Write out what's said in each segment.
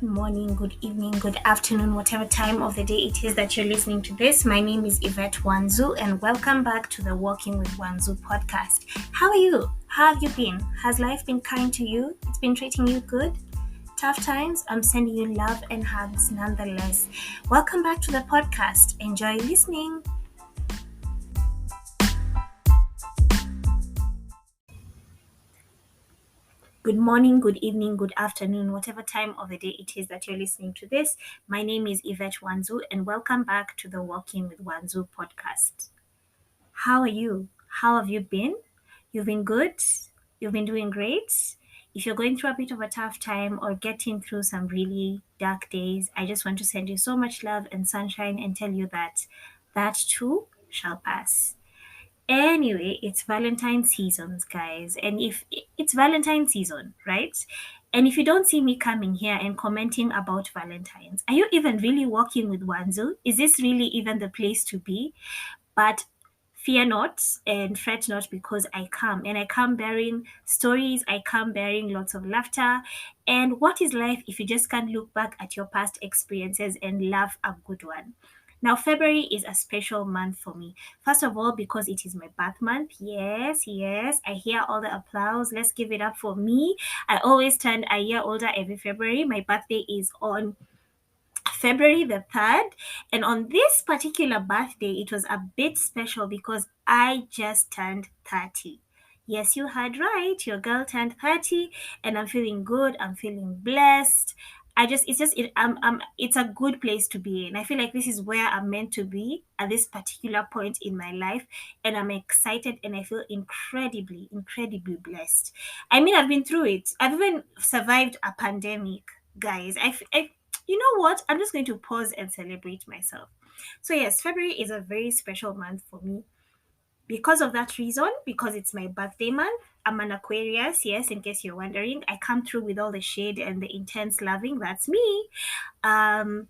Good morning, good evening, good afternoon, whatever time of the day it is that you're listening to this. My name is Yvette Wanzuu, and welcome back to the Walking with Wanzuu podcast. How are you? How have you been? Has life been kind to you? It's been treating you good? Tough times? I'm sending you love and hugs nonetheless. Welcome back to the podcast. Enjoy listening. Good morning, good evening, good afternoon, whatever time of the day it is that you're listening to this. My name is Yvette Wanzuu, and welcome back to the Walking with Wanzuu podcast. How are you? How have you been? You've been good? You've been doing great? If you're going through a bit of a tough time or getting through some really dark days, I just want to send you so much love and sunshine and tell you that that too shall pass. Anyway, it's Valentine seasons, guys. And if it's Valentine season, right? And if you don't see me coming here and commenting about Valentines, are you even really walking with Wanzuu? Is this really even the place to be? But fear not and fret not because I come. And I come bearing stories, I come bearing lots of laughter. And what is life if you just can't look back at your past experiences and laugh a good one? Now, February is a special month for me. First of all, because it is my birth month. Yes, yes, I hear all the applause. Let's give it up for me. I always turn a year older every February. My birthday is on February the 3rd. And on this particular birthday, it was a bit special because I just turned 30. Yes, you heard right. Your girl turned 30 and I'm feeling good. I'm feeling blessed. It's a good place to be in. I feel like this is where I'm meant to be at this particular point in my life. And I'm excited and I feel incredibly blessed. I mean, I've been through it. I've even survived a pandemic, guys. You know what? I'm just going to pause and celebrate myself. So, yes, February is a very special month for me. Because of that reason, because it's my birthday month, I'm an Aquarius, yes, in case you're wondering. I come through with all the shade and the intense loving. That's me. Um,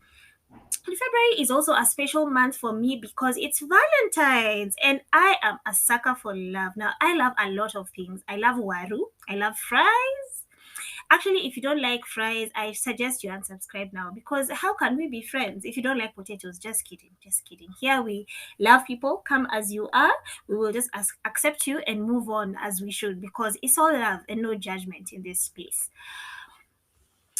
and February is also a special month for me because it's Valentine's and I am a sucker for love. Now, I love a lot of things. I love waru, I love fries. Actually, if you don't like fries, I suggest you unsubscribe now because how can we be friends if you don't like potatoes? Just kidding, just kidding. Here we love people, come as you are. We will just accept you and move on as we should because it's all love and no judgment in this space.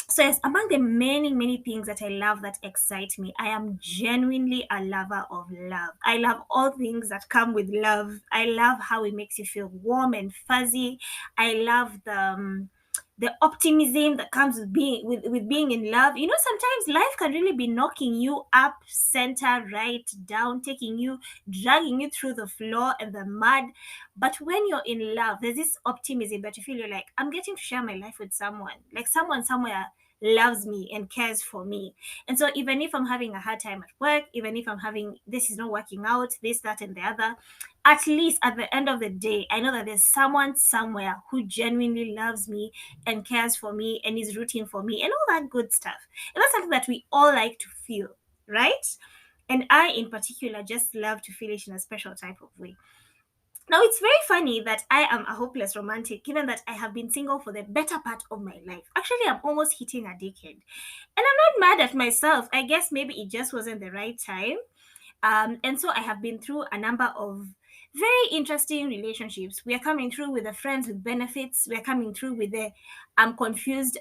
So, yes, among the many things that I love that excite me, I am genuinely a lover of love. I love all things that come with love. I love how it makes you feel warm and fuzzy. I love the optimism that comes with being in love. You know, sometimes life can really be knocking you up, center, right, down, taking you, dragging you through the floor and the mud. But when you're in love, there's this optimism that you feel you're like, I'm getting to share my life with someone, like someone somewhere loves me and cares for me. And so even if I'm having a hard time at work, even if I'm having this is not working out, this, that, and the other, at least at the end of the day, I know that there's someone somewhere who genuinely loves me and cares for me and is rooting for me and all that good stuff. And that's something that we all like to feel, right? And I, in particular, just love to feel it in a special type of way. Now, it's very funny that I am a hopeless romantic, given that I have been single for the better part of my life. Actually, I'm almost hitting a decade. And I'm not mad at myself. I guess maybe it just wasn't the right time. And so I have been through a number of very interesting relationships. We are coming through with the friends with benefits. We are coming through with the I'm confused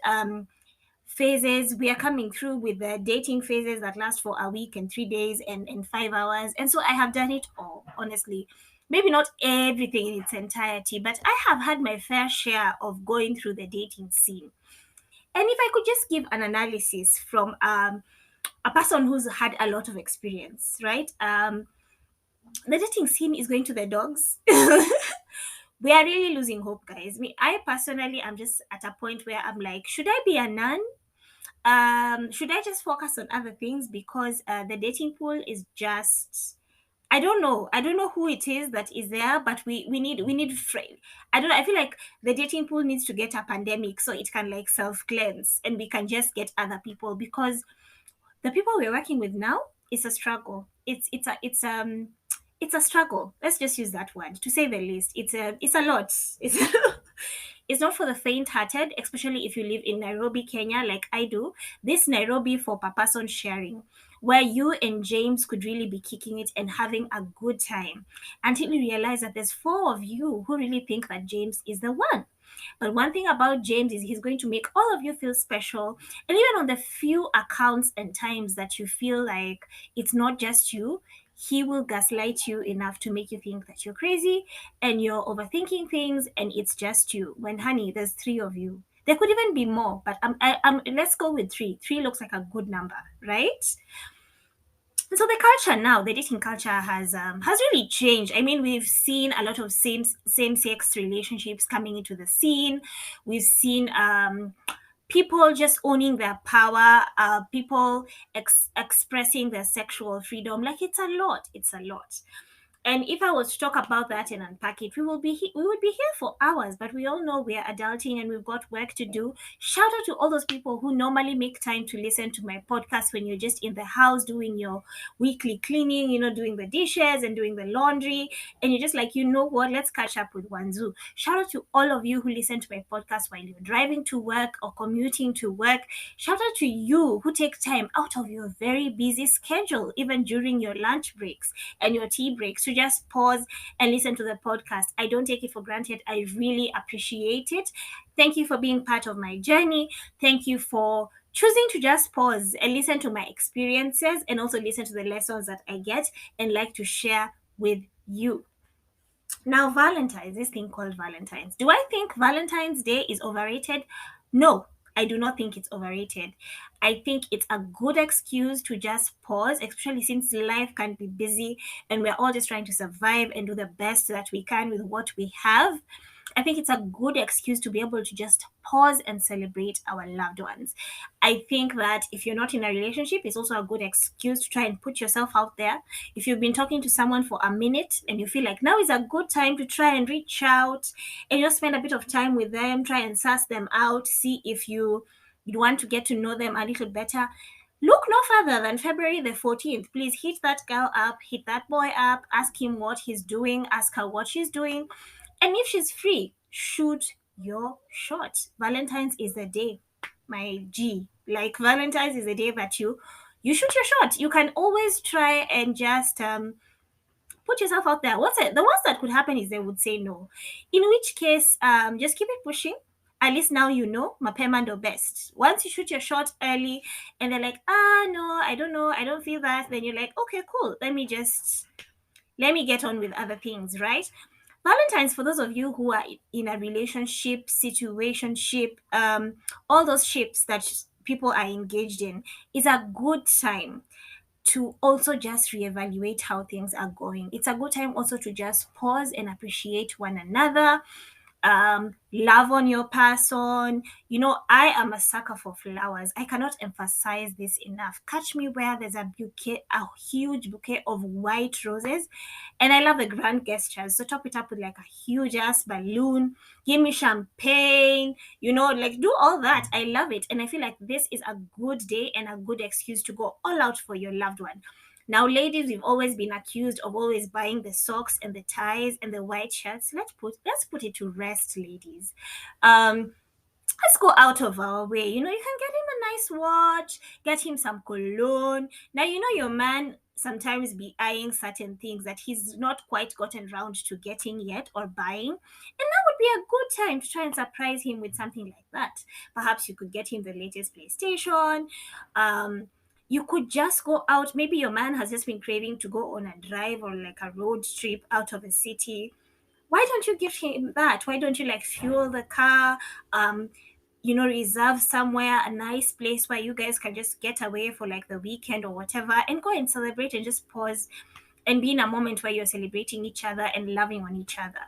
phases. We are coming through with the dating phases that last for a week and 3 days and 5 hours. And so I have done it all, honestly. Maybe not everything in its entirety, but I have had my fair share of going through the dating scene. And if I could just give an analysis from a person who's had a lot of experience, right? The dating scene is going to the dogs. We are really losing hope, guys. Me, I personally am just at a point where I'm like, should I be a nun? Should I just focus on other things because the dating pool is just I don't know who it is that is there, but we need I don't know. I feel like the dating pool needs to get a pandemic so it can like self cleanse and we can just get other people because the people we're working with now, it's a struggle. it's a struggle. Let's just use that word to say the least. It's a lot. It's it's not for the faint-hearted, especially if you live in Nairobi, Kenya, like I do. This Nairobi for per person sharing, where you and James could really be kicking it and having a good time until you realize that there's four of you who really think that James is the one. But one thing about James is he's going to make all of you feel special. And even on the few accounts and times that you feel like it's not just you, he will gaslight you enough to make you think that you're crazy and you're overthinking things and it's just you. When, honey, there's three of you. There could even be more, but let's go with three. Three looks like a good number, right? And so the culture now, the dating culture has really changed. I mean, we've seen a lot of same sex relationships coming into the scene. We've seen people just owning their power, people expressing their sexual freedom. Like it's a lot. It's a lot. And if I was to talk about that and unpack it, we would be here for hours. But we all know we are adulting and we've got work to do. Shout out to all those people who normally make time to listen to my podcast when you're just in the house doing your weekly cleaning, doing the dishes and doing the laundry, and you're just like, you know what? Let's catch up with Wanzuu. Shout out to all of you who listen to my podcast while you're driving to work or commuting to work. Shout out to you who take time out of your very busy schedule, even during your lunch breaks and your tea breaks, to just pause and listen to the podcast. I don't take it for granted. I really appreciate it. Thank you for being part of my journey. Thank you for choosing to just pause and listen to my experiences and also listen to the lessons that I get and like to share with you. Now, Valentine's, this thing called Valentine's. Do I think Valentine's Day is overrated? No, I do not think it's overrated. I think it's a good excuse to just pause, especially since life can be busy and we're all just trying to survive and do the best that we can with what we have. I think it's a good excuse to be able to just pause and celebrate our loved ones. I think that if you're not in a relationship, it's also a good excuse to try and put yourself out there. If you've been talking to someone for a minute and you feel like now is a good time to try and reach out and just spend a bit of time with them, try and suss them out, see if you want to get to know them a little better. Look no further than February the 14th. Please hit that girl up, hit that boy up, ask him what he's doing, ask her what she's doing. And if she's free, shoot your shot. Valentine's is the day, my G. Like Valentine's is the day that you shoot your shot. You can always try and just put yourself out there. What's it? The worst that could happen is they would say no. In which case, just keep it pushing. At least now you know, mapema ndo best. Once you shoot your shot early and they're like, no, I don't know, I don't feel that, then you're like, okay, cool. Let me get on with other things, right? Valentine's, for those of you who are in a relationship, situationship, all those ships that people are engaged in, is a good time to also just reevaluate how things are going. It's a good time also to just pause and appreciate one another, love on your person. I am a sucker for flowers. I cannot emphasize this enough. Catch me where there's a huge bouquet of white roses, and I love the grand gestures. So top it up with like a huge ass balloon, give me champagne, like do all that. I love it. And I feel like this is a good day and a good excuse to go all out for your loved one. Now, ladies, we've always been accused of always buying the socks and the ties and the white shirts. Let's put it to rest, ladies. Let's go out of our way. You can get him a nice watch, get him some cologne. Now, your man sometimes be eyeing certain things that he's not quite gotten around to getting yet or buying. And that would be a good time to try and surprise him with something like that. Perhaps you could get him the latest PlayStation. You could just go out. Maybe your man has just been craving to go on a drive or like a road trip out of the city. Why don't you give him that? Why don't you like fuel the car? Reserve somewhere, a nice place where you guys can just get away for like the weekend or whatever and go and celebrate and just pause and be in a moment where you're celebrating each other and loving on each other.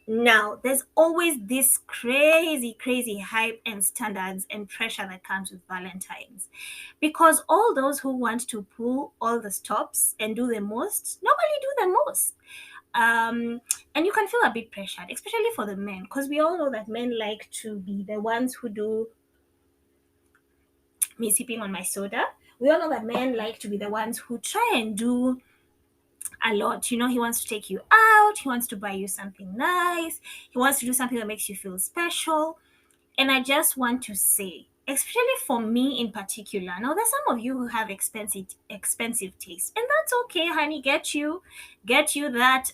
Now, there's always this crazy, crazy hype and standards and pressure that comes with Valentine's. Because all those who want to pull all the stops and do the most normally do the most. And you can feel a bit pressured, especially for the men, because we all know that men like to be the ones who do me sipping on my soda. We all know that men like to be the ones who try and do a lot. He wants to take you out, he wants to buy you something nice, he wants to do something that makes you feel special. And I just want to say, especially for me in particular, now there's some of you who have expensive taste, and that's okay, honey. Get you that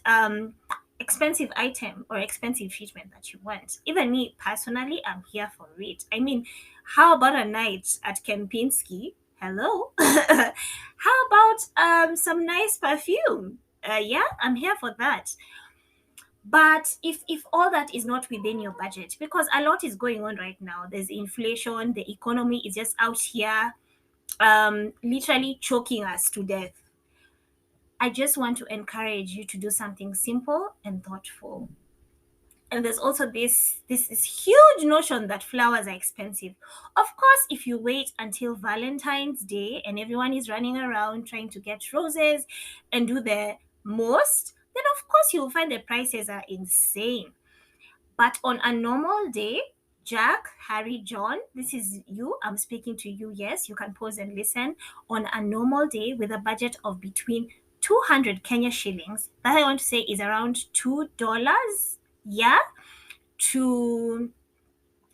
expensive item or expensive treatment that you want. Even me personally, I'm here for it. I mean, how about a night at Kempinski? Hello. How about some nice perfume? Yeah, I'm here for that. But if all that is not within your budget, because a lot is going on right now, there's inflation, the economy is just out here, literally choking us to death. I just want to encourage you to do something simple and thoughtful. And there's also this huge notion that flowers are expensive. Of course, if you wait until Valentine's Day and everyone is running around trying to get roses and do the most, then of course you'll find the prices are insane. But on a normal day, Jack, Harry, John, this is you. I'm speaking to you. Yes, you can pause and listen. On a normal day with a budget of between 200 Kenya shillings, that I want to say is around $2. Yeah, to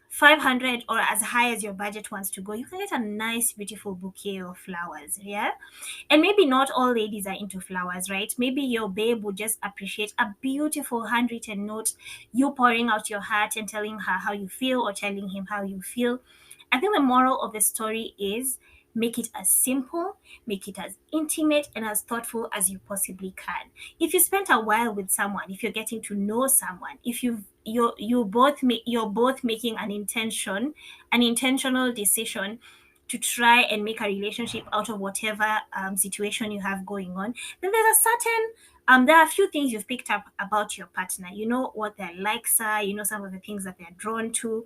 500, or as high as your budget wants to go, you can get a nice, beautiful bouquet of flowers. Yeah. And maybe not all ladies are into flowers, right? Maybe your babe would just appreciate a beautiful handwritten note, you pouring out your heart and telling her how you feel or telling him how you feel. I think the moral of the story is make it as simple, make it as intimate and as thoughtful as you possibly can. If you spent a while with someone, if you're getting to know someone, if you're both making an intentional decision to try and make a relationship out of whatever situation you have going on, then there are a few things you've picked up about your partner. You know what their likes are, you know some of the things that they're drawn to.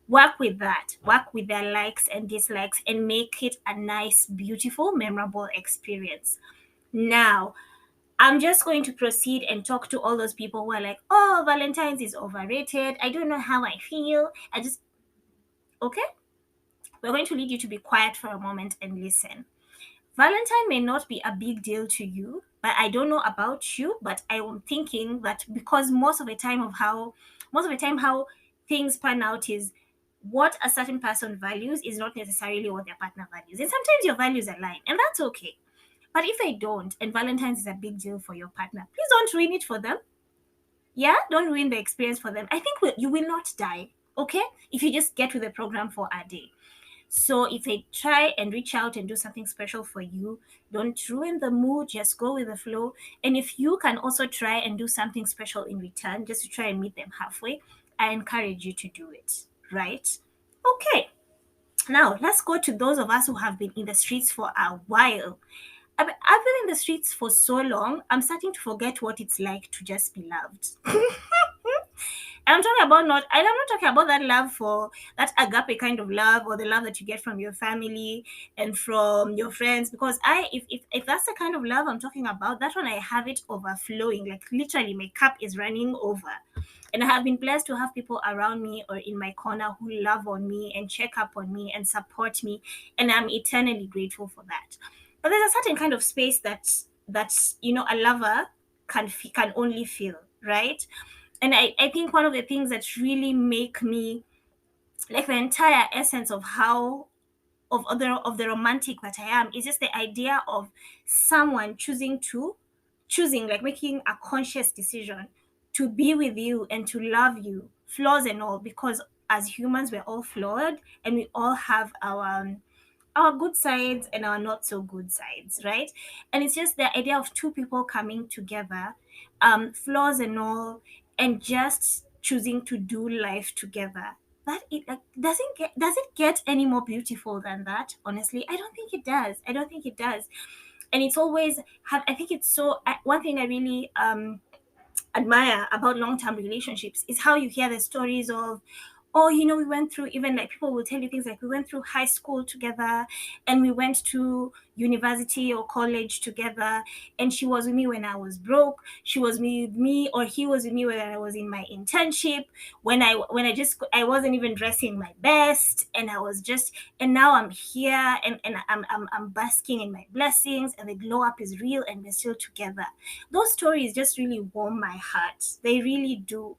Work with that, work with their likes and dislikes, and make it a nice, beautiful, memorable experience. Now, I'm just going to proceed and talk to all those people who are like, oh, Valentine's is overrated, I don't know how I feel, I just, okay, we're going to lead you to be quiet for a moment and listen. Valentine may not be a big deal to you, but I don't know about you, but I am thinking that because most of the time how things pan out is what a certain person values is not necessarily what their partner values. And sometimes your values align, and that's okay. But if they don't, and Valentine's is a big deal for your partner, please don't ruin it for them. Yeah, don't ruin the experience for them. I think you will not die, okay, if you just get with the program for a day. So if they try and reach out and do something special for you, don't ruin the mood, just go with the flow. And if you can also try and do something special in return, just to try and meet them halfway, I encourage you to do it, right? Okay, now let's go to those of us who have been in the streets for a while. I've been in the streets for so long, I'm starting to forget what it's like to just be loved. And I'm not talking about that love for that agape kind of love, or the love that you get from your family and from your friends. Because if that's the kind of love I'm talking about, that one I have it overflowing. Like literally my cup is running over. And I have been blessed to have people around me or in my corner who love on me and check up on me and support me. And I'm eternally grateful for that. But there's a certain kind of space that a lover can only feel, right? And I think one of the things that really make me like the entire essence of how of the romantic that I am is just the idea of someone choosing, like making a conscious decision to be with you and to love you, flaws and all, because as humans we're all flawed and we all have our good sides and our not so good sides, right? And it's just the idea of two people coming together, flaws and all, and just choosing to do life together. That it like does it get any more beautiful than that? Honestly, I don't think it does. I don't think it does. And it's always have. I think it's so. One thing I really admire about long-term relationships is how you hear the stories of Or, we went through, even like people will tell you things like we went through high school together and we went to university or college together. And she was with me when I was broke. She was with me, or he was with me when I was in my internship, when I wasn't even dressing my best. And I was just, and now I'm here, and I'm basking in my blessings, and the glow up is real and we're still together. Those stories just really warm my heart. They really do.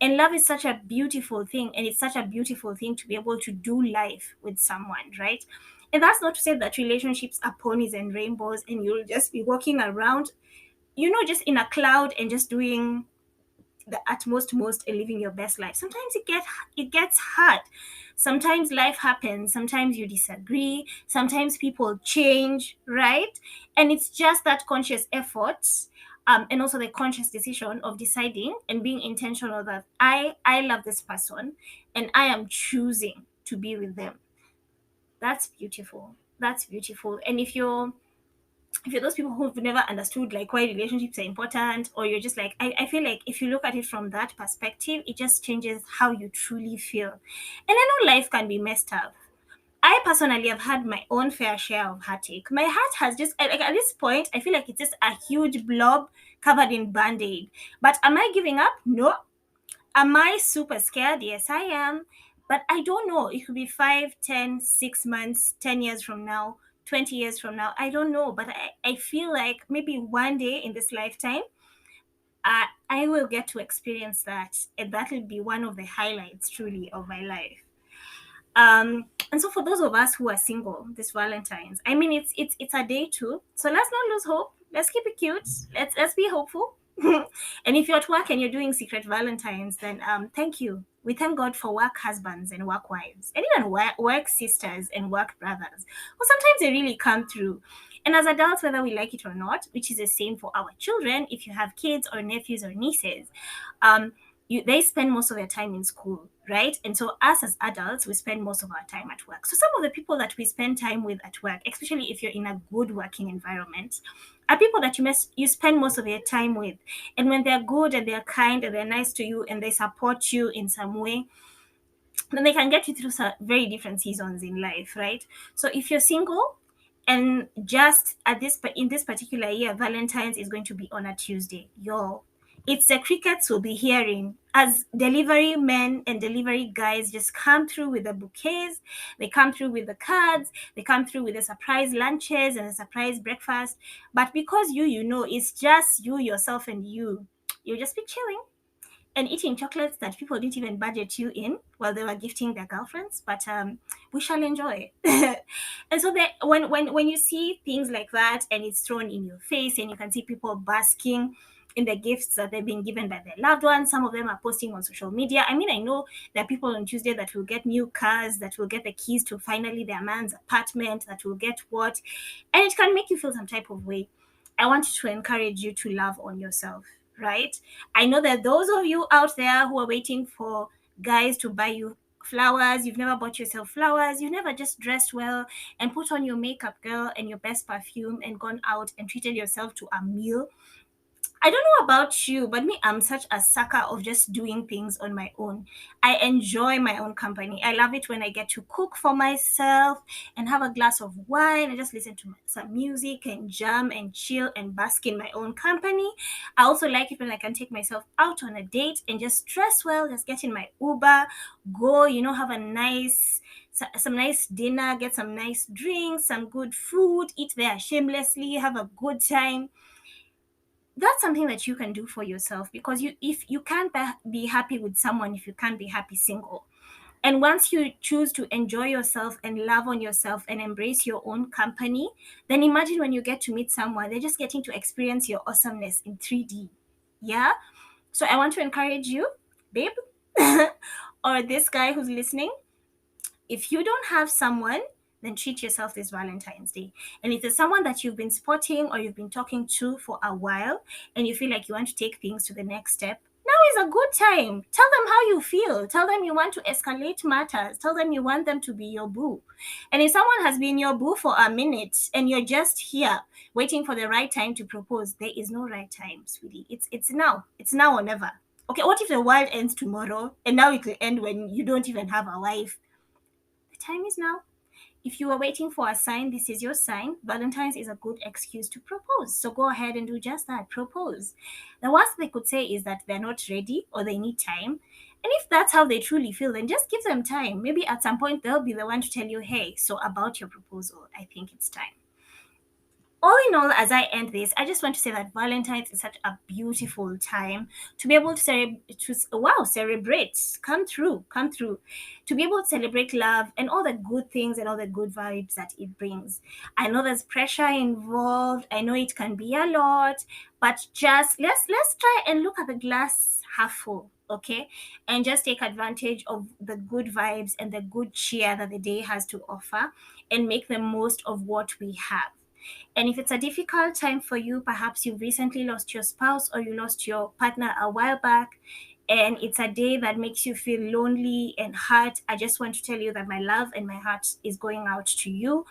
And love is such a beautiful thing, and it's such a beautiful thing to be able to do life with someone, right? And that's not to say that relationships are ponies and rainbows and you'll just be walking around, just in a cloud and just doing the utmost most and living your best life. Sometimes it gets hard. Sometimes life happens. Sometimes you disagree. Sometimes people change, right? And it's just that conscious effort, and also the conscious decision of deciding and being intentional that I love this person and I am choosing to be with them. That's beautiful. That's beautiful. And if you're those people who've never understood like why relationships are important, or you're just like, I feel like if you look at it from that perspective, it just changes how you truly feel. And I know life can be messed up. I personally have had my own fair share of heartache. My heart has just, like, at this point, I feel like it's just a huge blob covered in band-aid. But am I giving up? No. Am I super scared? Yes, I am. But I don't know. It could be 5, 10, 6 months, 10 years from now, 20 years from now. I don't know. But I feel like maybe one day in this lifetime, I will get to experience that. And that will be one of the highlights, truly, of my life. And so for those of us who are single this Valentine's, I mean, it's a day too. So let's not lose hope. Let's keep it cute. Let's be hopeful. And if you're at work and you're doing secret Valentines, then thank you. We thank God for work husbands and work wives, and even work sisters and work brothers. Well, sometimes they really come through. And as adults, whether we like it or not, which is the same for our children, if you have kids or nephews or nieces, um, they spend most of their time in school, right? And so us as adults, we spend most of our time at work. So some of the people that we spend time with at work, especially if you're in a good working environment, are people that you spend most of your time with. And when they're good and they're kind and they're nice to you and they support you in some way, then they can get you through some very different seasons in life, right? So if you're single, and just at this in this particular year, Valentine's is going to be on a Tuesday, yo, it's the crickets will be hearing as delivery men and delivery guys just come through with the bouquets, they come through with the cards, they come through with the surprise lunches and a surprise breakfast. But because it's just you, yourself, and you'll just be chilling and eating chocolates that people didn't even budget you in while they were gifting their girlfriends. But we shall enjoy. And so that when you see things like that and it's thrown in your face and you can see people basking in the gifts that they've been given by their loved ones. Some of them are posting on social media. I mean, I know there are people on Tuesday that will get new cars, that will get the keys to finally their man's apartment, that will get what, and it can make you feel some type of way. I want to encourage you to love on yourself, right? I know that those of you out there who are waiting for guys to buy you flowers, you've never bought yourself flowers, you've never just dressed well and put on your makeup, girl, and your best perfume and gone out and treated yourself to a meal. I don't know about you, but me, I'm such a sucker of just doing things on my own. I enjoy my own company. I love it when I get to cook for myself and have a glass of wine and just listen to some music and jam and chill and bask in my own company. I also like it when I can take myself out on a date and just dress well, just get in my Uber, go, have a nice some nice dinner, get some nice drinks, some good food, eat there shamelessly, have a good time. That's something that you can do for yourself, because if you can't be happy with someone if you can't be happy single. And once you choose to enjoy yourself and love on yourself and embrace your own company, then imagine when you get to meet someone, they're just getting to experience your awesomeness in 3D. Yeah. So I want to encourage you, babe, or this guy who's listening, if you don't have someone, then treat yourself this Valentine's Day. And if there's someone that you've been spotting or you've been talking to for a while and you feel like you want to take things to the next step, now is a good time. Tell them how you feel. Tell them you want to escalate matters. Tell them you want them to be your boo. And if someone has been your boo for a minute and you're just here waiting for the right time to propose, there is no right time, sweetie. It's now. It's now or never. Okay, what if the world ends tomorrow and now it will end when you don't even have a wife? The time is now. If you are waiting for a sign, this is your sign. Valentine's is a good excuse to propose. So go ahead and do just that. Propose. The worst they could say is that they're not ready or they need time. And if that's how they truly feel, then just give them time. Maybe at some point they'll be the one to tell you, hey, so about your proposal, I think it's time. All in all, as I end this, I just want to say that Valentine's is such a beautiful time to be able to celebrate, come through, to be able to celebrate love and all the good things and all the good vibes that it brings. I know there's pressure involved. I know it can be a lot, but just let's try and look at the glass half full, okay? And just take advantage of the good vibes and the good cheer that the day has to offer and make the most of what we have. And if it's a difficult time for you, perhaps you recently lost your spouse or you lost your partner a while back, and it's a day that makes you feel lonely and hurt, I just want to tell you that my love and my heart is going out to you.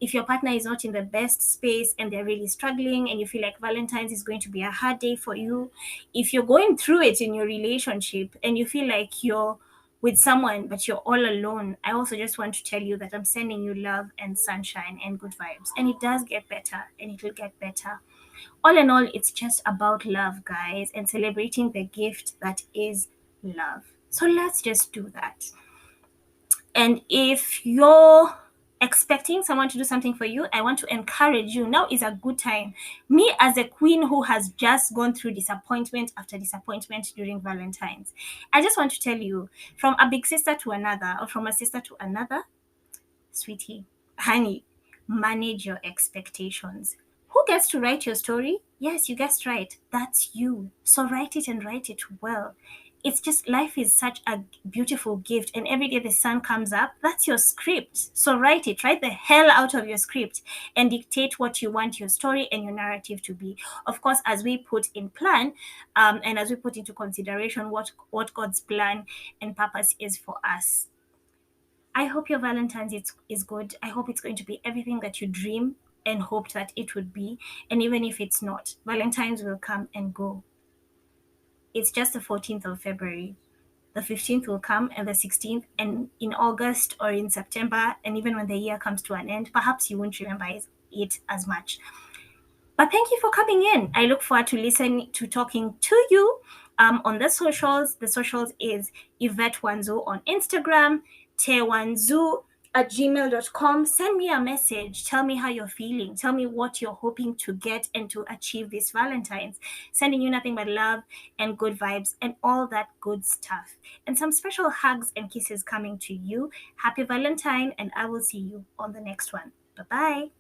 If your partner is not in the best space and they're really struggling and you feel like Valentine's is going to be a hard day for you, if you're going through it in your relationship and you feel like you're with someone but you're all alone, I also just want to tell you that I'm sending you love and sunshine and good vibes. And it does get better and it will get better. All in all, it's just about love, guys, and celebrating the gift that is love. So let's just do that. And if you're expecting someone to do something for you, I want to encourage you. Now is a good time. Me, as a queen who has just gone through disappointment after disappointment during Valentine's, I just want to tell you, from a big sister to another, or from a sister to another, sweetie, honey, manage your expectations. Who gets to write your story? Yes, you guessed right. That's you. So write it and write it well. It's just life is such a beautiful gift, and every day the sun comes up, that's your script. So write it, write the hell out of your script, and dictate what you want your story and your narrative to be. Of course, as we put in plan, and as we put into consideration what God's plan and purpose is for us. I hope your Valentine's is good. I hope it's going to be everything that you dream and hoped that it would be. And even if it's not, Valentine's will come and go. It's just the 14th of February. The 15th will come and the 16th, and in August or in September, and even when the year comes to an end, perhaps you won't remember it as much. But thank you for coming in. I look forward to listening to talking to you on the socials. The socials is Yvette Wanzuu on Instagram, tewanzuu@gmail.com. Send me a message. Tell me how you're feeling. Tell me what you're hoping to get and to achieve this Valentine's. Sending you nothing but love and good vibes and all that good stuff. And some special hugs and kisses coming to you. Happy Valentine, and I will see you on the next one. Bye-bye.